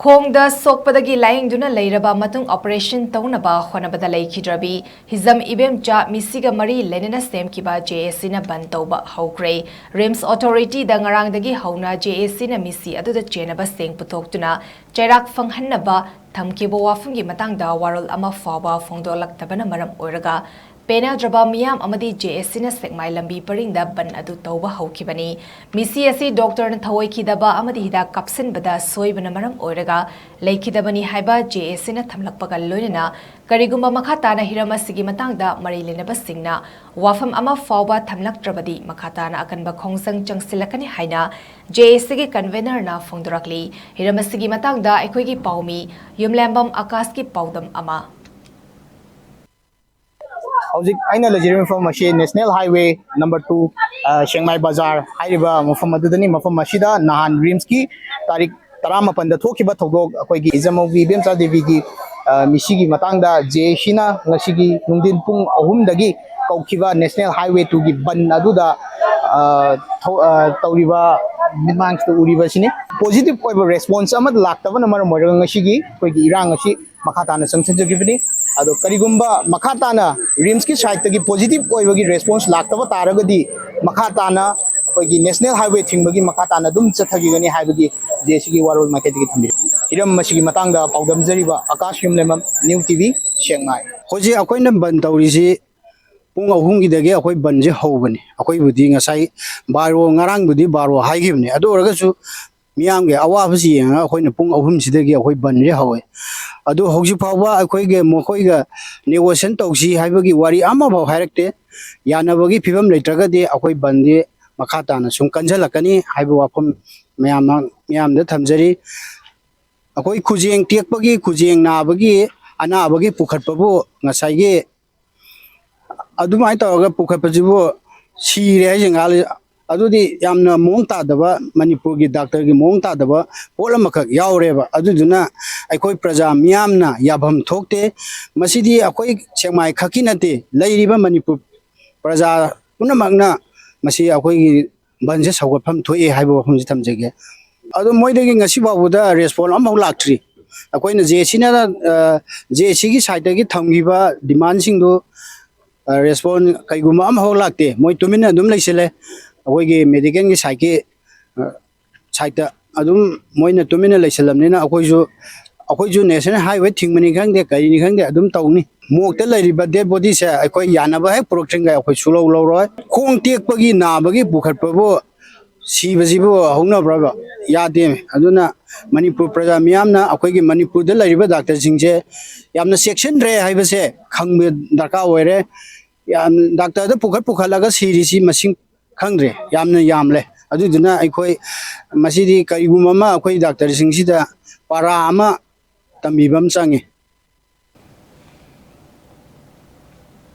KHONG da SOKPADAGI LAIYENGDUNA LEIRABA MATUNG OPERATION TOUNABA HOTNABADA Leikhidrabi Hijam Ibemcha Meeshi Mari Leinana Semkhiba Jac na Bandh Touba Houkhre RIMS Authority da ngarangdagi hauna Jac na Meeshi aduda chenaba seng putoktuna chairak fanghanaba thamkiba wafumgi matangda warol ama faba phongdolaktabana maram oiraga Penadraba miyam amadi Jac na sekmai lambi paringda ban adu tauba haukhibani Meeshi asi doctor na thawoikidaba amadi hida kapsinbada soibana maram oiraga Leikhidrabi haiba Jac na thamlakpaga loinana karigumba makhatana hiram asigi matangda mari lenaba singna wafam ama fawba thamlaktrabadi makhatana akanba khongsang changsilakani haina Jac gi convener na phongdorakli hiram asigi matangda ekhoigi paumi yumlambam akas ki paudam ama Hojik aina legitimate information National Highway number 2 Chiangmai Bazaar haiba mafam adudani mafam asida nahan RIMS ki tarik 18 da thokiba thodok akoigi Hijam Ibemcha Devi gi Meeshi gi matangda Jac na ngasigi nungdin pung 3 dagi kaukiba National Highway 2 gi ban aduda tawriba midmang sto uriba sini positive oiba response amad laktaba na maram moraga ngasigi koigi irang asi makhatana sangsanjagibani ado karigumba makhatana RIMS ki side tagi positive oibagi response laktaba taragadi makhatana koigi National Highway thingbagi makhatana dum chathagigani haibagi Jac gi warol maketigi thambi hiram masigi matangda paudam jariba akash yumlemam newtv Chiangmai hoji akoina ban tawrisi pung ahum gi dage akoi ban je hobani akoi budi ngasai baro ngarang budi baro haigibni ado oragasu miyam ge awabasi yenga akoina pung ahum sidagi akoi ban je hawe ado hoji phawa akoi ge mokoi ga negotiation tawsi haibagi wari ama ba hairekte yanabagi phibam leitragadi akoi bandi makhatana sum kanjalakani haibu wafam miyam da thamjari akoi khujeng tekpagi khujeng nabagi anabagi pukhatpabu ngasai ge adumai tawaga pukhatpajibu sire hajengal adudi yamna mong tadaba manipur gi doctor gi mong tadaba polamakak yaureba aduduna aikoi praja miyamna yabham thokte masidi akoi Chiangmai khakinate leiriba manipur praja punamakna masi akoi gi banje sawgapham thoi haibo pham ji thamjege adu moidegi ngasi babuda response amau laktri akoina Jac gi side gi thamgiba demand singdo response kaiguma amau lakte moi tumina dum leisele akoigi medical gi side adum moina tumina leisalamnina akoiju National Highway thingmani khangde kaini khangde adum tawni mokta leiriba dead body se akoi yanaba he proctringa akoi sulo loroi khong tekpagi nabagi bukhatpabu sibajibu hongnabraba yade aduna manipur praja miyamna akoigi manipur da leiriba doctor singje yamna section re haibase khangbe darka oire yam doctor da pukhalaga sirisi masing khangre yamna yamle aduduna aikoi masidi karigumama akoi doctor singsida para ama tambibam changi